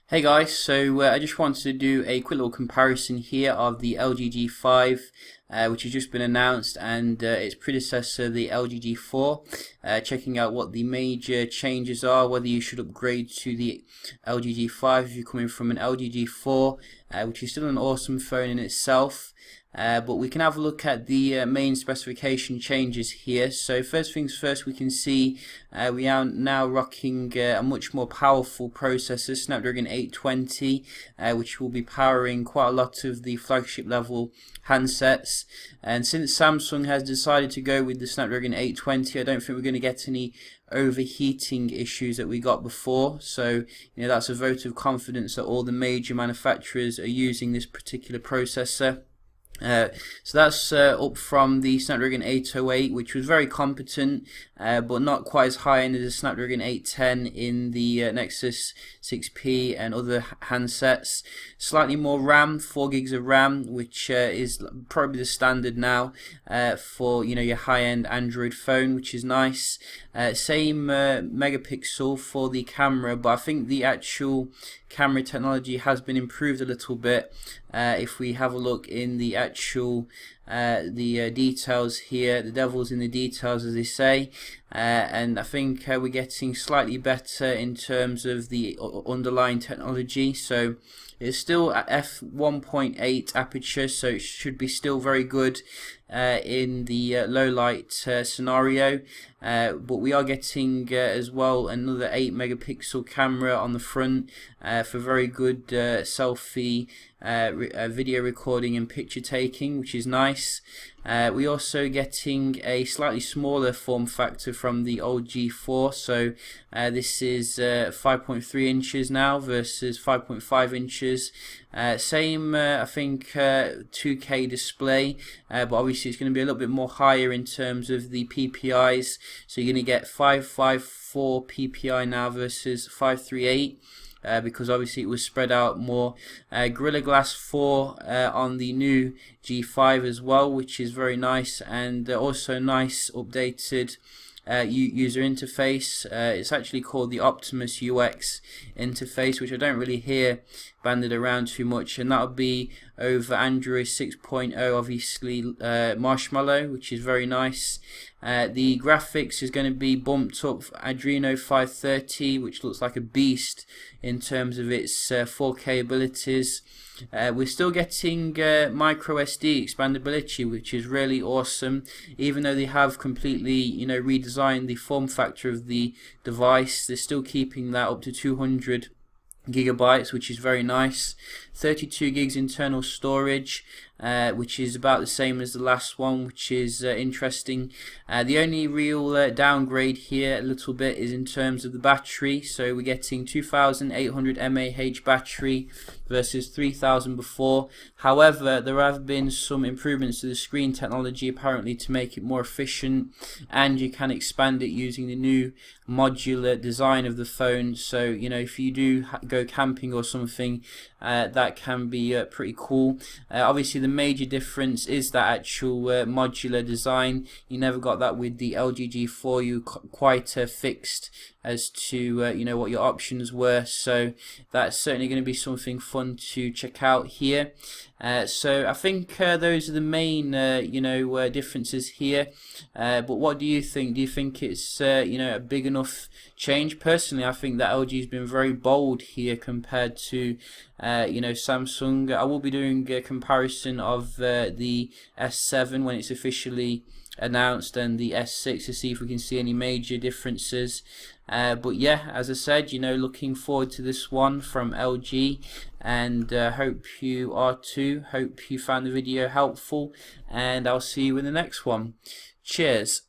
Hey guys, so I just wanted to do a quick little comparison here of the LG G5 which has just been announced and its predecessor the LG G4, checking out what the major changes are, whether you should upgrade to the LG G5 if you're coming from an LG G4, which is still an awesome phone in itself. But we can have a look at the main specification changes here. So first things first, we can see we are now rocking a much more powerful processor, Snapdragon 820, which will be powering quite a lot of the flagship level handsets. And since Samsung has decided to go with the Snapdragon 820, I don't think we're going to get any overheating issues that we got before. So that's a vote of confidence that all the major manufacturers are using this particular processor. So that's up from the Snapdragon 808, which was very competent, but not quite as high end as the Snapdragon 810 in the Nexus 6P and other handsets. Slightly more RAM, 4 gigs of RAM, which is probably the standard now for your high-end Android phone, which is nice. Same megapixel for the camera, but I think the actual camera technology has been improved a little bit. If we have a look in the actual details here, the devil's in the details, as they say, and I think we're getting slightly better in terms of the underlying technology. So it's still at f1.8 aperture, so it should be still very good in the low light scenario, but we are getting as well another 8 megapixel camera on the front for very good selfie video recording and picture taking, which is nice. We also getting a slightly smaller form factor from the old G4, so this is 5.3 inches now versus 5.5 inches. Same I think 2K display, but obviously it's going to be a little bit more higher in terms of the PPIs, so you're going to get 554 PPI now versus 538. Because obviously it was spread out more. Gorilla Glass 4 on the new G5 as well, which is very nice, and also nice updated user interface. It's actually called the Optimus UX interface, which I don't really hear banded around too much, and that'll be over Android 6.0, obviously Marshmallow, which is very nice. The graphics is going to be bumped up Adreno 530, which looks like a beast in terms of its 4K abilities. We're still getting micro SD expandability, which is really awesome, even though they have completely redesigned the form factor of the device. They're still keeping that up to 200 gigabytes, which is very nice. 32 gigs internal storage, which is about the same as the last one, which is interesting. The only real downgrade here a little bit is in terms of the battery. So we're getting 2800 mAh battery versus 3000 before. However, there have been some improvements to the screen technology apparently to make it more efficient, and you can expand it using the new modular design of the phone. So if you do go camping or something, that can be pretty cool. Obviously the major difference is that actual modular design. You never got that with the LG G4. You quite fixed as to what your options were, so that's certainly going to be something fun to check out here. So I think those are the main differences here, but what do you think? Do you think it's a big enough change? Personally, I think that LG has been very bold here compared to Samsung. I will be doing a comparison of the S7 when it's officially announced and the S6 to see if we can see any major differences. But yeah, as I said, looking forward to this one from LG, and hope you are too. Hope you found the video helpful, and I'll see you in the next one. Cheers.